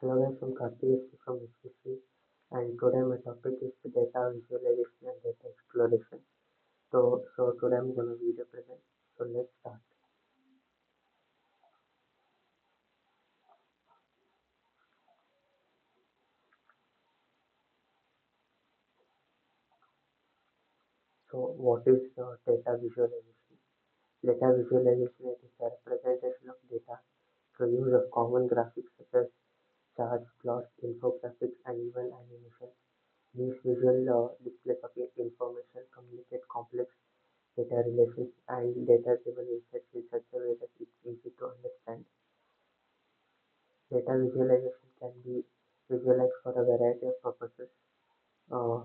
Hello guys, I'm Karthik from HPC and today my topic is data visualization and data exploration. So today I'm going to video present. So let's start. So what is data visualization? Data visualization is a representation of data through use of common graphics such as charts, plots, infographics and even animation. These visual displays of information communicate complex data relations and data-driven insights in such a way that it's easy to understand. Data visualization can be visualized for a variety of purposes, uh,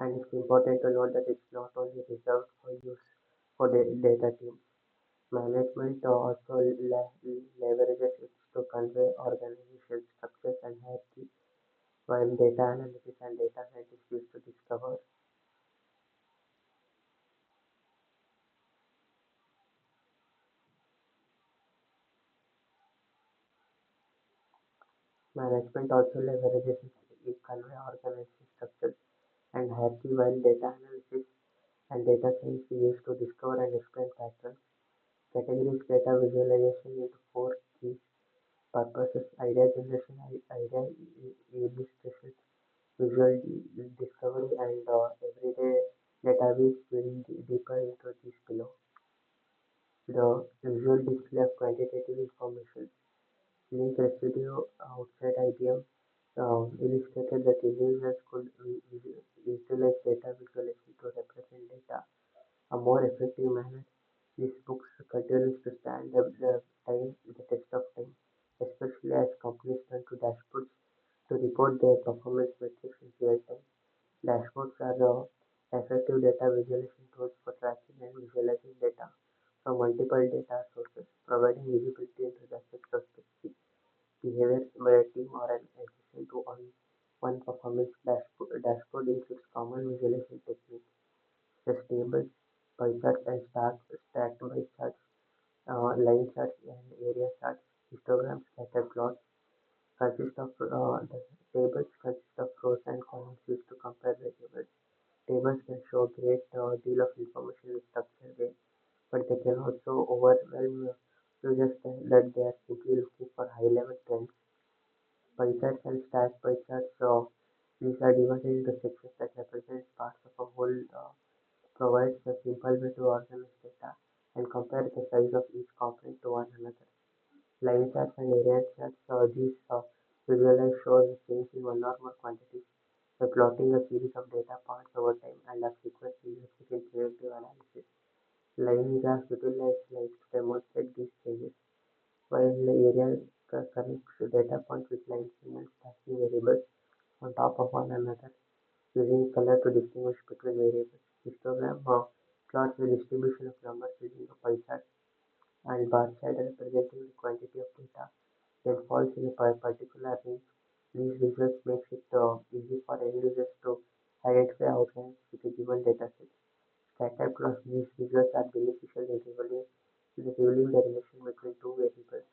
and it's important to note that it's not only reserved for use for the data teams. Management also leverages it to convey organization structures and hierarchy, while data analysis and data scientists use to discover. Management also leverages it to convey organization structures and hierarchy, while data analysis and data science is used to discover and explain patterns. Categories data visualization into four key purposes: idea generation, idea illustration, visual discovery, and everyday database. Going deeper into these below. The visual display of quantitative information. Link residue outside IBM illustrated that users could utilize data visualization to represent data a more effective manner. These books continues to stand the test of time, especially as companies turn to dashboards to report their performance metrics in real time. Dashboards are effective data visualization tools for tracking and visualizing data from multiple data sources, providing visibility into the effects of specific behavior by a team or an addition to one performance dashboard. Dashboard includes common visualization techniques such as tables, pie charts, and stacked by charts, line charts, and area charts. Histograms, scatter plots consist of the tables consist of rows and columns used to compare variables. Tables can show a great deal of information in structured way, but they can also overwhelm users that they are simply looking for high-level trends. Pie charts and stacked pie charts, these are divided into sections that represent parts of a whole, provides a simple way to organize data and compare the size of each component to one another. Line charts and area charts, these visualize shows the change in one or more quantities by plotting a series of data points over time and are frequently used in predictive analysis. Line graphs utilize lines to demonstrate these changes, while the area connects data points with line segments, stacking variables on top of one another using color to distinguish between variables. Histogram plots the distribution of numbers using a pie chart and bar chart representing the quantity of data that falls in a particular range. These visuals makes it easy for end users to identify outlines with a given dataset. Scatter plots. These visuals are beneficial in revealing the relation between two variables,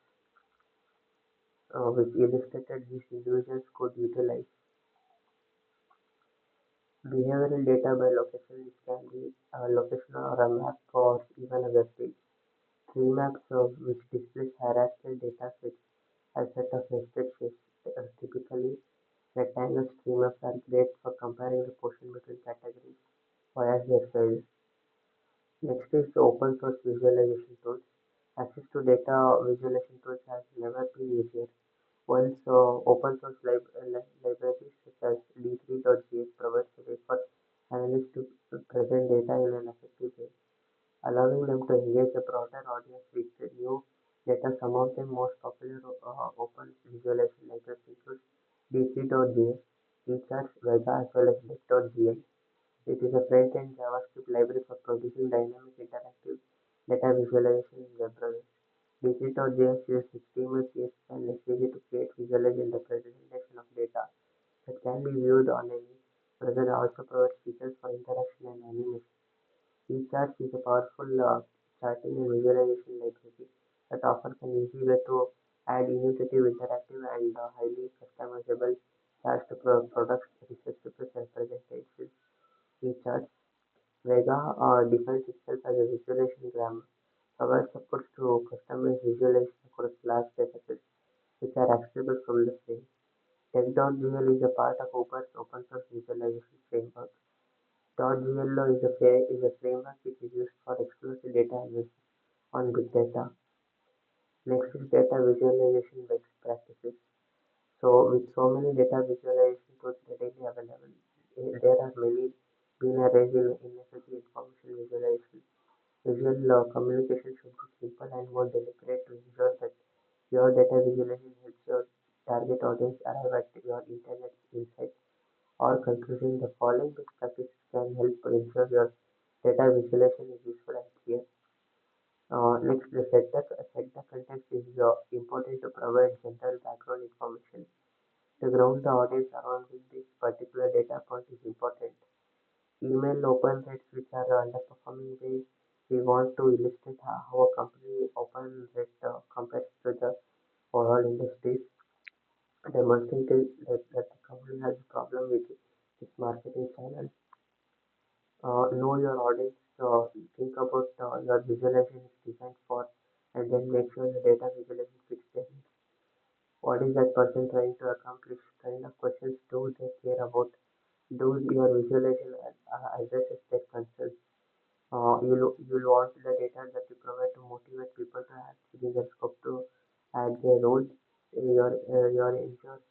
which illustrated these individuals could utilize. Behavioral data by location, which can be a location or a map or even a web page. Tree maps, which displays hierarchical data sets as set of nested shapes. Typically, rectangle tree maps are great for comparing the position between categories via their size. Next is the open source visualization tools. Access to data visualization tools has never been easier. Once open source libraries such as d3.js provides a way for analysts to present data in an effective way, allowing them to engage a broader audience with new data. Some of the most popular open visualization libraries include d3.js, eCharts, Vega, as well as deck.gl. It is a front-end JavaScript library for producing dynamic interactive data visualization in web browsers. Dc.js uses HTML, CSS, and easy to create, visualize, and representation of data that can be viewed on any browser. Also provides features for interaction and animation. eCharts is a powerful charting and visualization library that offers an easy way to add intuitive, interactive, and highly customizable charts to products, research papers, and presentations. E-charts. Vega defines itself as a visualization grammar, provides support to customize visualization across large datasets which are accessible from the frame. Tech.gl is a part of Uber's open source visualization framework. .gl is a framework which is used for exploratory data analysis on big data. Next is data visualization best practices. So with so many data visualization tools readily available, there are many being arranged in necessary information visualization. Visual communication should be simple and more deliberate to ensure that your data visualization helps your target audience arrive at your internet insight or conclusion. The following best practices can help ensure your data visualization is useful and clear. Next, set the context is important to provide general background information. To ground the audience around with this particular data point is important. Email open rates which are underperforming ways. We want to illustrate how a company open rate compares to the overall industries. Demonstrate that the company has a problem with its marketing channel. Know your audience. Think about your visualization is designed for, and then make sure the data visualization fits their needs. What is that person trying to accomplish? Kind of questions do they care about? Do your visualization addresses their concerns? You'll want the data that you provide to motivate people to act within their scope to add their role. Your ensures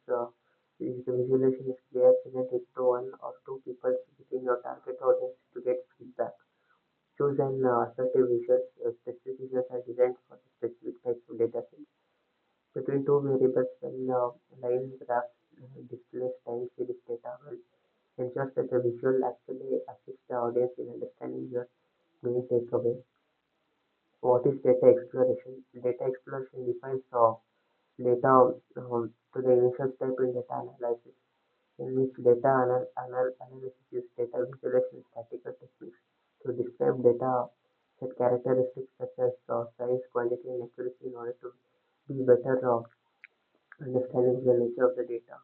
if the visualization is clear, present it to one or two people within your target audience to get feedback. Choose an assertive visuals. Specific visuals are designed for specific types of data sets. Between two variables, when line graphs displays time series data well, ensures that the visual actually assists the audience in understanding your main takeaway. What is data exploration? Data exploration defines data to the initial step in data analysis, in which data analysis use data visualization statistical techniques to describe data set characteristics such as size, quantity, and accuracy in order to be better understanding the nature of the data.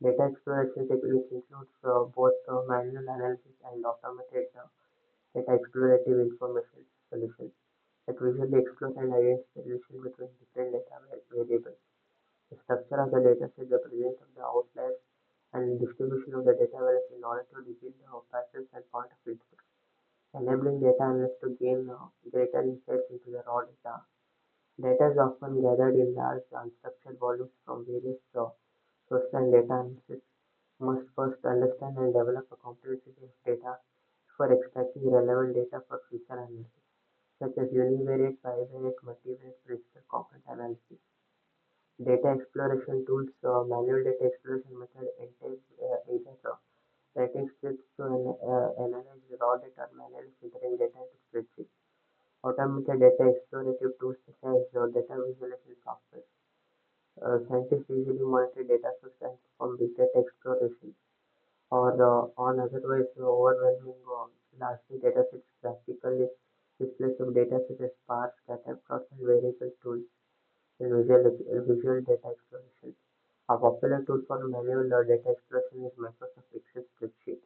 Data exploration techniques includes both manual analysis and automated data explorative information solutions that visually explore and identify the relation between different data variables. The structure of the dataset, the presence of the outliers, and distribution of the data values in order to reveal the patterns and point of interest, enabling data analysts to gain greater insights into the raw data. Data is often gathered in large unstructured volumes from various sources, and data analysts must first understand and develop a comprehensive set of data for extracting relevant data for future analysis, such as univariate, bivariate, multivariate, principal component analysis. Data exploration tools, manual data exploration method entails either writing scripts to analyze raw data or manually filtering data into spreadsheets. Automated data explorative tools such as data visualization software. Scientists usually monitor data sources and perform big data exploration or on otherwise overwhelming large datasets. Practically displays of datasets as sparse, scatter plots, and variable tools in visual data exploration. A popular tool for manual data exploration is Microsoft Excel spreadsheet,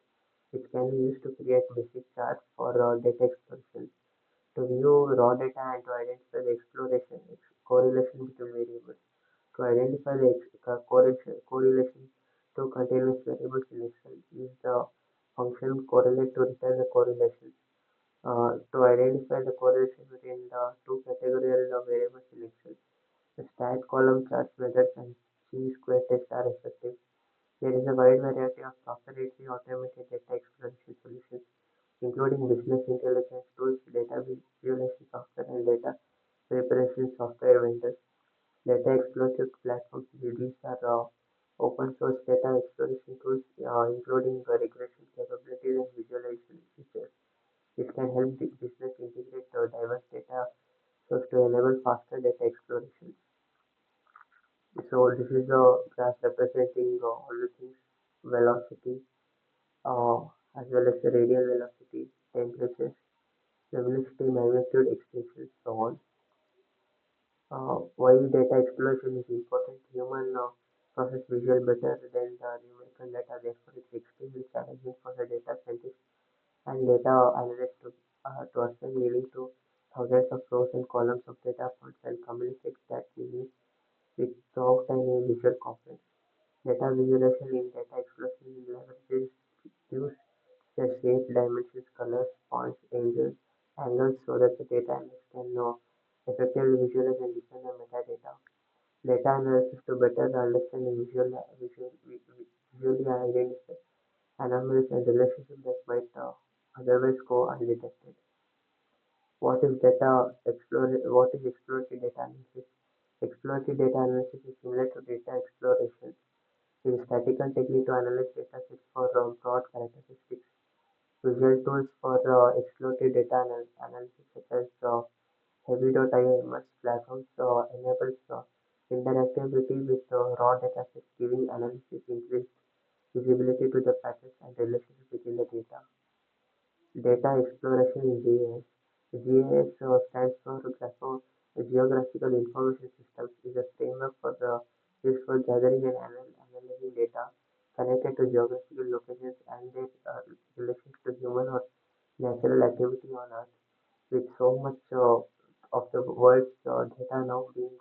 which can be used to create basic charts for data exploration, to view raw data and to identify the correlation between variables. To identify the correlation to continuous variables in Excel, use the function correlate to return the correlation. To identify the correlation between the two categorical variables in Excel, the stack column charts methods and chi-square test are effective. There is a wide variety of proprietary automated data exploration solutions, including business intelligence tools, data visualization software, and data preparation software vendors. Data exploration platforms. These are open source data exploration tools, including regression capabilities and visualization features. This can help the business integrate diverse data sources to enable faster data exploration. So this is a graph representing all the things: velocity, uh, as well as the radial velocity, temperatures, luminosity, magnitude, extinction, so on. Why data exploration is important? Human process visual better than the numerical data, therefore it's extremely challenging for the data scientist and data analyst to assign meaning to thousands of rows and columns of data points and communicate that meaning without any visual components. Data visualization in data exploration leverages cues the shape, dimensions, colors, fonts, angles so that the data analyst can effectively visualize and define the metadata. Data analysis to better understand and visually identify anomalies and relationships that might otherwise go undetected. What is exploratory data analysis? Exploratory data analysis is similar to data exploration. It is a statistical technique to analyze data sets for broad characteristics. Visual tools for exploratory data analysis such as heavy.ims platforms enables interactivity with raw data sets, giving analysis increased visibility to the patterns and relationships within the data. Data exploration in GIS. GIS stands for Geographical Information Systems, is a framework for the used for gathering and analyzing data connected to geographical locations and their relations to human or natural activity on Earth. With so much of the world's data now being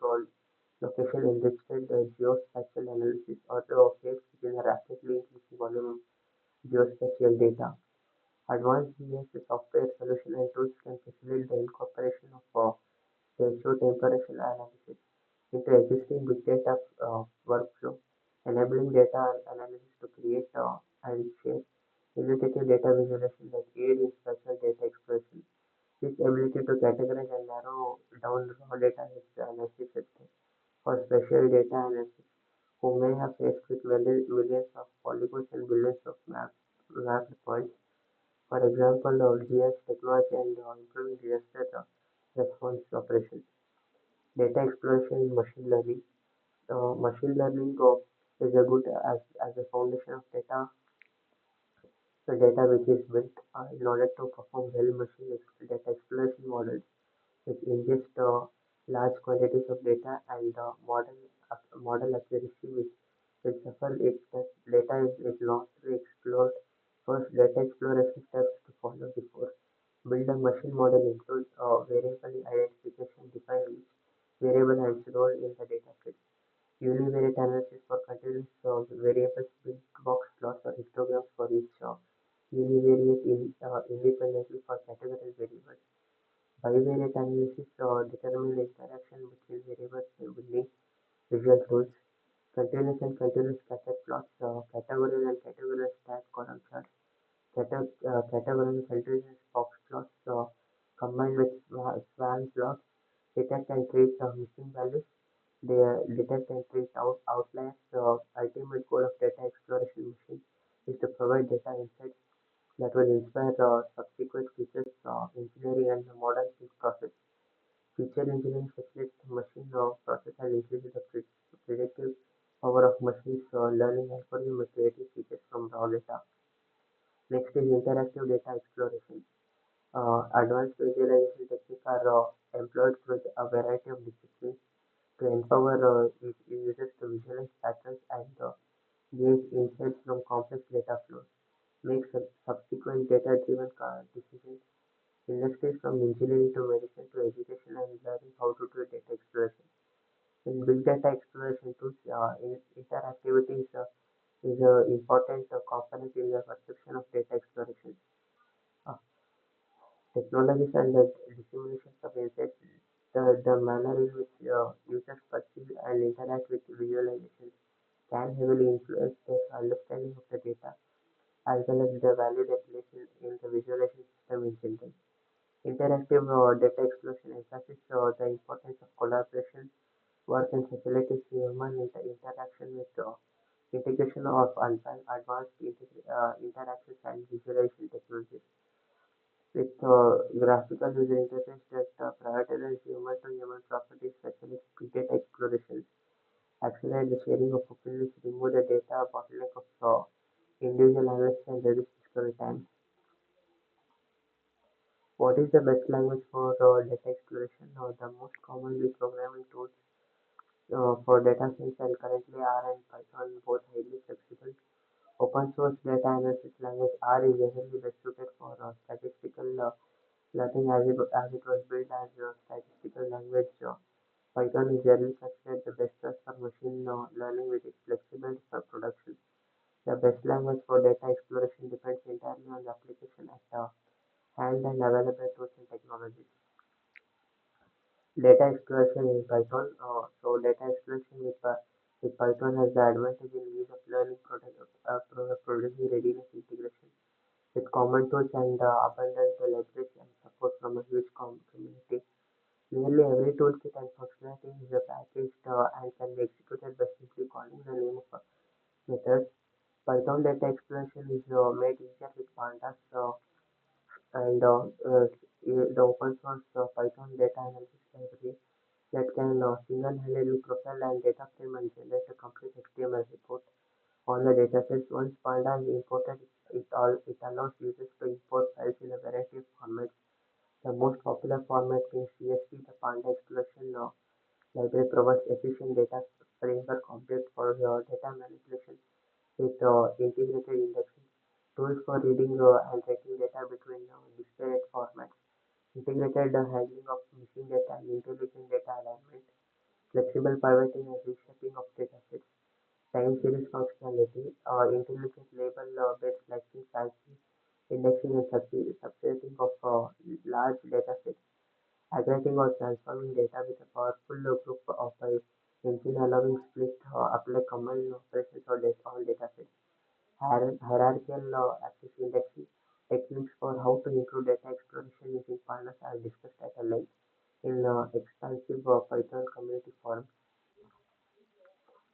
location enriched, geospatial analysis also operates within a rapidly increasing volume of geospatial data. Advanced GIS software solutions and tools can facilitate the incorporation of spatio-temporal analysis into existing big data workflow, enabling data analysis to create and share innovative data visualization that aid in spatial data exploration. This ability to categorize and narrow down raw data is necessary for spatial data analysis, who may have faced with millions of polygons and billions of mapped points. For example, GIS technology and improving disaster response operations. Data exploration in machine learning. Machine learning is a good as a foundation of the data which is built in order to perform well data exploration models which ingest large quantities of data and model accuracy which will suffer if the data is not explored. First, data exploration steps to follow before build a machine model includes variable identification, define which variable has role in the data set. Univariate analysis for continuous variables with box plots or histograms for each univariate independently for categorized variables. Bivariate analysis determine the interaction between variables using visual tools. Continuous and continuous scatter plots, categorical and categorical stack column charts. Categorical continuous box plots combined with swan plots detect and treat missing values. They detect and treat outliers. The ultimate goal of data exploration machine is to provide data insights that will inspire subsequent features engineering and the modern think process. Feature engineering facilitates machine process and increases the predictive power of machines learning algorithm creative features from raw data. Next is interactive data exploration. Advanced visualization techniques are employed through a variety of disciplines to empower users to visualize patterns and gain insights from complex data flows, make subsequent data-driven decisions. Industries from engineering to medicine to education and learning how to do data exploration. In big data exploration tools, interactivity is an important component in the perception of data exploration. Uh, Technologies and the disseminations of insights, the manner in which users perceive and interact with visualizations can heavily influence their understanding of the data as well as the value they place in the visualization system in general. Interactive data exploration emphasizes the importance of collaboration, work and facilitates human interaction with integration of advanced interactions and visualization technologies. With graphical user interface that prioritizes human-to-human properties, especially big data exploration, accelerate the sharing of opinions, remove the data bottleneck of individual analysis, and reduce discovery time. What is the best language for data exploration? The most commonly programming tools for data science are currently R and Python, both highly flexible. Open source data analysis language R is generally best suited for statistical learning as it was built as a statistical language. Python is generally considered the best choice for machine learning with its flexibility for production. The best language for data exploration depends entirely on the application at hand and available tools and technologies. Data exploration in Python. Data exploration with Python has the advantage in ease of learning, producing readiness integration with common tools and abundant libraries and support from a huge community. Nearly every toolkit and functionality is packaged and can be executed by simply calling the name of a method. Python data exploration is made easier with pandas and the open source Python data analysis library that can single-handedly profile and data frame and generate a complete HTML report on the datasets. Once Panda is imported, it allows users to import files in a variety of formats. The most popular format being CSV. The Panda exploration library provides efficient data framework object for data manipulation with integrated indexing, tools for reading and writing data between disparate formats, integrated handling of missing data and intelligent data alignment, flexible pivoting and reshaping of datasets, time series functionality, intelligent label based slicing, fancy indexing and subsetting of large datasets, aggregating or transforming data with a powerful group of a engine allowing split apply command operations on datasets. Hierarchical access indexing techniques for how to improve data exploration using pandas are discussed at a length in expansive Python community forums.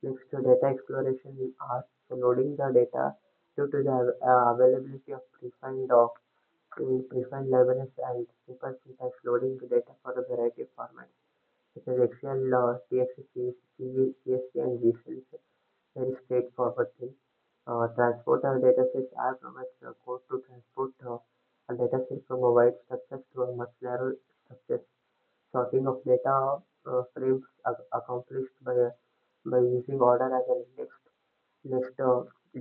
Next, to data exploration in R. So loading the data due to the availability of predefined libraries and simple syntax loading the data for a variety of formats such as Excel, TXT, CSV, and VSL is a very straightforward thing. Transporter datasets are provides code to transport a dataset from a wide structure to a much narrower structure. Sorting of data frames accomplished by using order as an index. Next,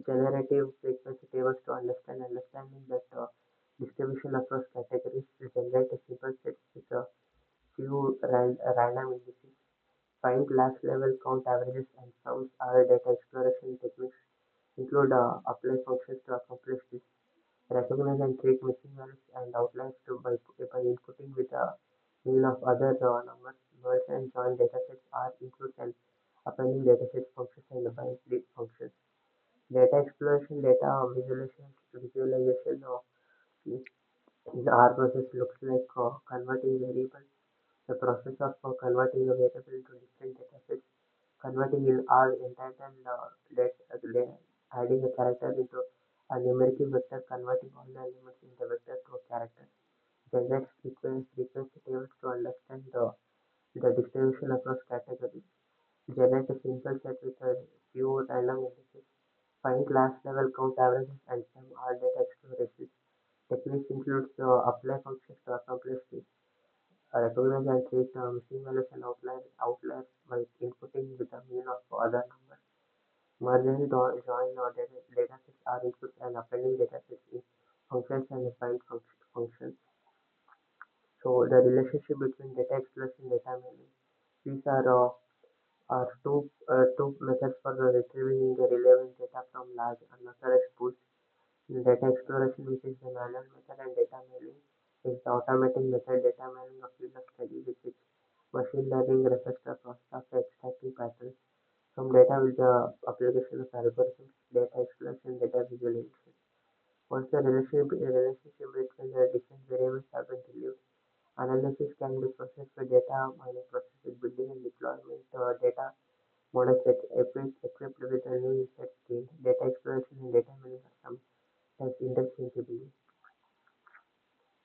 generative frequency tables to understanding that distribution across categories to generate a simple set with a few random indices. Find class level count averages and sums are data exploration techniques include apply functions to accomplish this. Recognize and treat missing values and outliers by inputting with a mean of other numbers. Merge and join datasets are includes and appending datasets functions and bind functions. Data exploration, data visualization of in R process looks like converting variables. The process of converting a variable into different datasets. Converting in R entitled adding a character into a numerical vector, converting all the elements in the vector to a character. Generates frequency tables to understand the distribution across categories. Generate a simple set with a few random indices. Find class level count averages and sum all data explorations. Techniques includes apply functions to accomplish this. Recognize and treat missing values and outliers by inputting with the mean of other numbers. Merge and join datasets are inputs and appending datasets in functions and find functions. So the relationship between data exploration and data mining. These are two methods for retrieving the relevant data from large unauthorized pools. Data exploration, which is the manual method, and data mining is the automatic method. Data mining, a field of study with which machine learning refers to a process of extracting patterns from data with the application of algorithms. Data exploration, data visualization. Once the relationship between the different variables have been reviewed, analysis can be processed by data mining process with building and deployment data models equipped with a new insight gained. Data exploration and data mining are sometimes interchangeable.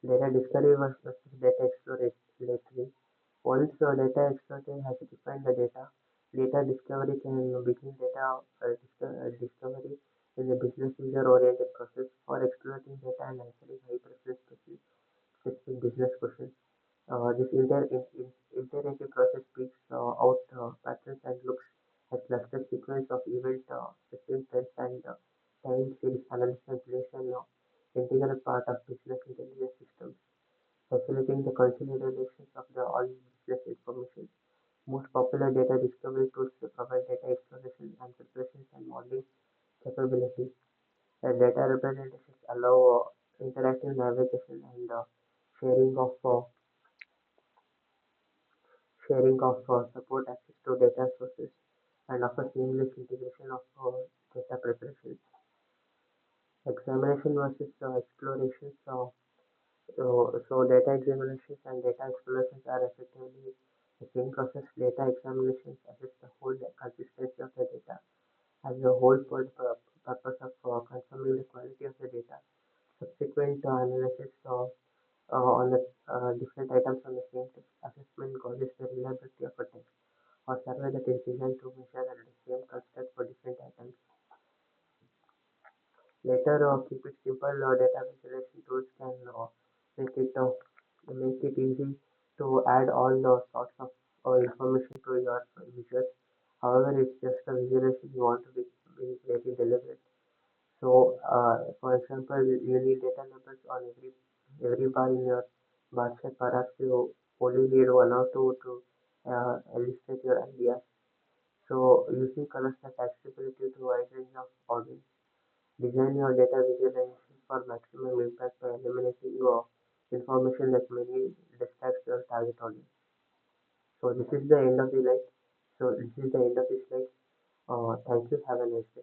Data discovery versus data exploratory. Once data exploration has defined the data discovery can begin discovery in a business user-oriented process for exploiting data and answering high-preference questions. specific business questions. This iterative process speaks out patterns and looks at cluster sequence of event specific trends and time series analysis and plays an integral part of business intelligence systems, facilitating the consolidations of the all business information. Most popular data discovery tools provide data exploration and preparations and modeling capabilities. Data representations allow interactive navigation and sharing of support access to data sources and offer seamless integration of data preparation. Examination versus explorations. So data examinations and data explorations are effectively the same process. Data examinations assess the whole consistency of the data as a whole for the purpose of confirming the quality of the data. Subsequent analysis on the different items on the same text assessment gauges the reliability of a text or survey that is designed to measure at the same construct for different items. Later, keep it simple. Data visualization tools can make it easy to add all the sorts of information to your visuals. However, it's just a visualization you want to be very deliberate. So, for example, you need data labels on every bar in your bar chart. Perhaps you only need one or two to illustrate your ideas. So, using colors that accessibility to a wide range of audience. Design your data visualization for maximum impact by eliminating your information that may distract your target audience. So, this is the end of the slide. So, this is the end of the slide. Thank you. Have a nice day.